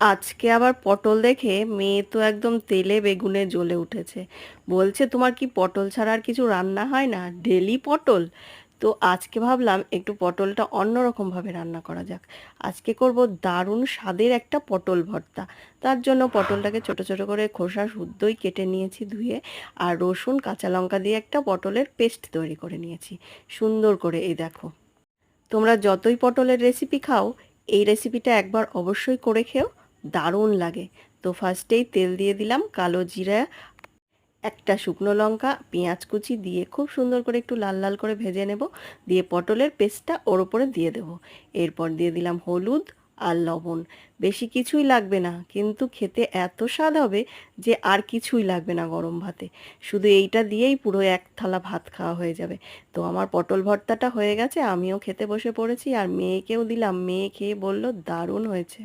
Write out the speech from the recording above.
আজকে আবার পটল দেখে মেয়ে তো একদম তেলে বেগুনে জ্বলে উঠেছে। বলছে তোমার কি পটল ছাড়া আর কিছু রান্না হয় না, ডেলি পটল? তো আজকে ভাবলাম একটু পটলটা অন্যরকম ভাবে রান্না করা যাক। আজকে করব দারুণ স্বাদের একটা পটল ভর্তা। তার জন্য পটলটাকে ছোট ছোট করে খোসা শুদ্ধই কেটে নিয়েছি ধুয়ে, আর রসুন কাঁচা লঙ্কা দিয়ে একটা পটলের পেস্ট তৈরি করে নিয়েছি সুন্দর করে। এই দেখো, তোমরা যতই পটলের রেসিপি খাও, এই রেসিপিটা একবার অবশ্যই করে খেও, দারুণ লাগে। তো ফার্স্টেই তেল দিয়ে দিলাম, কালো জিরা, একটা শুকনো লঙ্কা, পেঁয়াজ কুচি দিয়ে খুব সুন্দর করে একটু লাল লাল করে ভেজে নেব। দিয়ে পটলের পেস্টটা ওর ওপরে দিয়ে দেবো। এরপর দিয়ে দিলাম হলুদ আর লবণ। বেশি কিছুই লাগবে না, কিন্তু খেতে এত স্বাদ হবে যে আর কিছুই লাগবে না গরম ভাতে। শুধু এইটা দিয়েই পুরো এক থালা ভাত খাওয়া হয়ে যাবে। তো আমার পটল ভর্তাটা হয়ে গেছে, আমিও খেতে বসে পড়েছি আর মেয়েকেও দিলাম। মেয়ে খেয়ে বলল দারুণ হয়েছে।